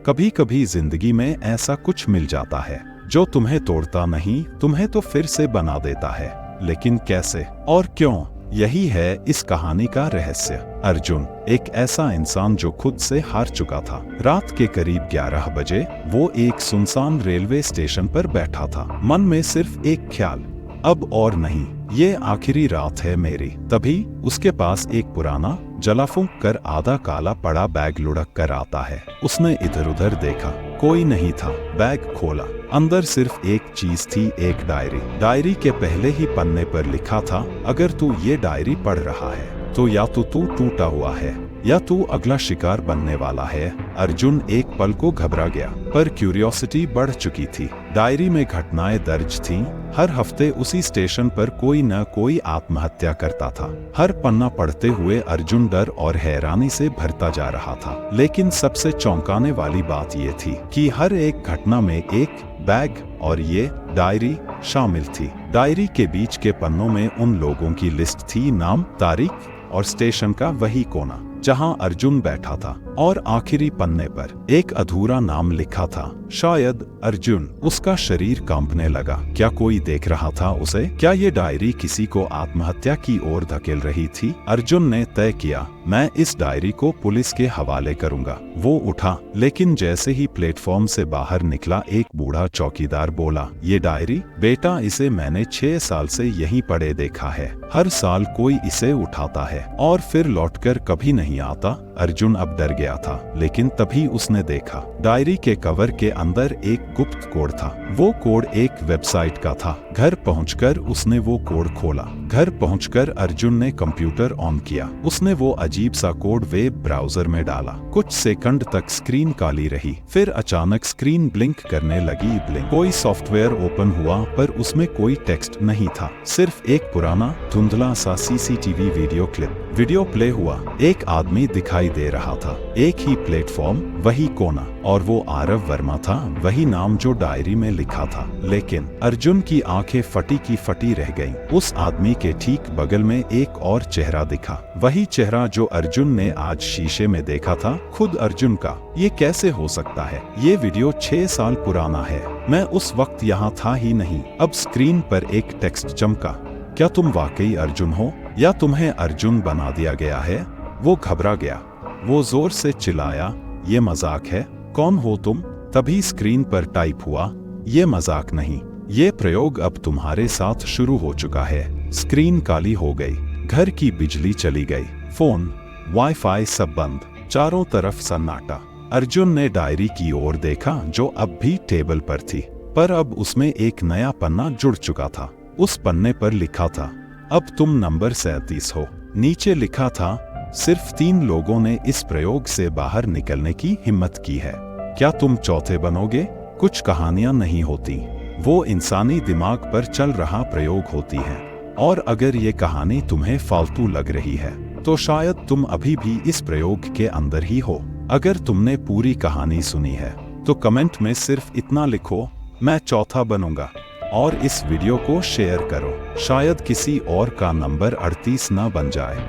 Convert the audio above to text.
कभी कभी जिंदगी में ऐसा कुछ मिल जाता है जो तुम्हें तोड़ता नहीं, तुम्हें तो फिर से बना देता है। लेकिन कैसे और क्यों, यही है इस कहानी का रहस्य। अर्जुन एक ऐसा इंसान जो खुद से हार चुका था। रात के करीब 11 बजे वो एक सुनसान रेलवे स्टेशन पर बैठा था। मन में सिर्फ एक ख्याल, अब और नहीं, ये आखिरी रात है मेरी। तभी उसके पास एक पुराना जलाफूंक कर आधा काला पड़ा बैग लुढ़क कर आता है। उसने इधर उधर देखा, कोई नहीं था। बैग खोला, अंदर सिर्फ एक चीज थी, एक डायरी। डायरी के पहले ही पन्ने पर लिखा था, अगर तू ये डायरी पढ़ रहा है तो या तो तू टूटा हुआ है या तू अगला शिकार बनने वाला है। अर्जुन एक पल को घबरा गया, पर क्यूरियोसिटी बढ़ चुकी थी। डायरी में घटनाएं दर्ज थीं। हर हफ्ते उसी स्टेशन पर कोई न कोई आत्महत्या करता था। हर पन्ना पढ़ते हुए अर्जुन डर और हैरानी से भरता जा रहा था। लेकिन सबसे चौंकाने वाली बात ये थी कि हर एक घटना में एक बैग और ये डायरी शामिल थी। डायरी के बीच के पन्नों में उन लोगों की लिस्ट थी, नाम, तारीख और स्टेशन का वही कोना जहां अर्जुन बैठा था। और आखिरी पन्ने पर एक अधूरा नाम लिखा था, शायद अर्जुन। उसका शरीर कांपने लगा। क्या कोई देख रहा था उसे? क्या ये डायरी किसी को आत्महत्या की ओर धकेल रही थी? अर्जुन ने तय किया, मैं इस डायरी को पुलिस के हवाले करूंगा। वो उठा, लेकिन जैसे ही प्लेटफॉर्म से बाहर निकला एक बूढ़ा चौकीदार बोला, ये डायरी? बेटा, इसे मैंने 6 साल से यहीं पड़े देखा है। हर साल कोई इसे उठाता है और फिर लौटकर कभी नहीं आता। अर्जुन अब डर गया था, लेकिन तभी उसने देखा, डायरी के कवर के अंदर एक गुप्त कोड था। वो कोड एक वेबसाइट का था। घर पहुंचकर उसने वो कोड खोला। घर पहुंचकर अर्जुन ने कंप्यूटर ऑन किया। उसने वो अजीब सा कोड वेब ब्राउजर में डाला। कुछ सेकंड तक स्क्रीन काली रही, फिर अचानक स्क्रीन ब्लिंक करने लगी। ब्लिंक। कोई सॉफ्टवेयर ओपन हुआ, पर उसमें कोई टेक्स्ट नहीं था, सिर्फ एक पुराना धुंधला सा CCTV video clip. Video play हुआ। एक आदमी दिखाई दे रहा था, एक ही प्लेटफॉर्म, वही कोना, और वो आरव वर्मा था, वही नाम जो डायरी में लिखा था। लेकिन अर्जुन की आंखें फटी की फटी रह गईं। उस आदमी के ठीक बगल में एक और चेहरा दिखा, वही चेहरा जो अर्जुन ने आज शीशे में देखा था, खुद अर्जुन का। ये कैसे हो सकता है? ये वीडियो 6 साल पुराना है। मैं उस वक्त यहाँ था ही नहीं। अब स्क्रीन पर एक टेक्स्ट चमका, क्या तुम वाकई अर्जुन हो या तुम्हें अर्जुन बना दिया गया है? वो घबरा गया। वो जोर से चिल्लाया, ये मजाक है, कौन हो तुम? तभी स्क्रीन पर टाइप हुआ, ये मजाक नहीं, ये प्रयोग अब तुम्हारे साथ शुरू हो चुका है। स्क्रीन काली हो गई, घर की बिजली चली गई, फोन, वाईफाई सब बंद, चारों तरफ सन्नाटा। अर्जुन ने डायरी की ओर देखा जो अब भी टेबल पर थी, पर अब उसमें एक नया पन्ना जुड़ चुका था। उस पन्ने पर लिखा था, अब तुम नंबर 37 हो। नीचे लिखा था, सिर्फ 3 लोगों ने इस प्रयोग से बाहर निकलने की हिम्मत की है। क्या तुम चौथे बनोगे? कुछ कहानियां नहीं होती, वो इंसानी दिमाग पर चल रहा प्रयोग होती हैं। और अगर ये कहानी तुम्हें फालतू लग रही है तो शायद तुम अभी भी इस प्रयोग के अंदर ही हो। अगर तुमने पूरी कहानी सुनी है तो कमेंट में सिर्फ इतना लिखो, मैं चौथा बनूंगा। और इस वीडियो को शेयर करो, शायद किसी और का नंबर 38 ना बन जाए।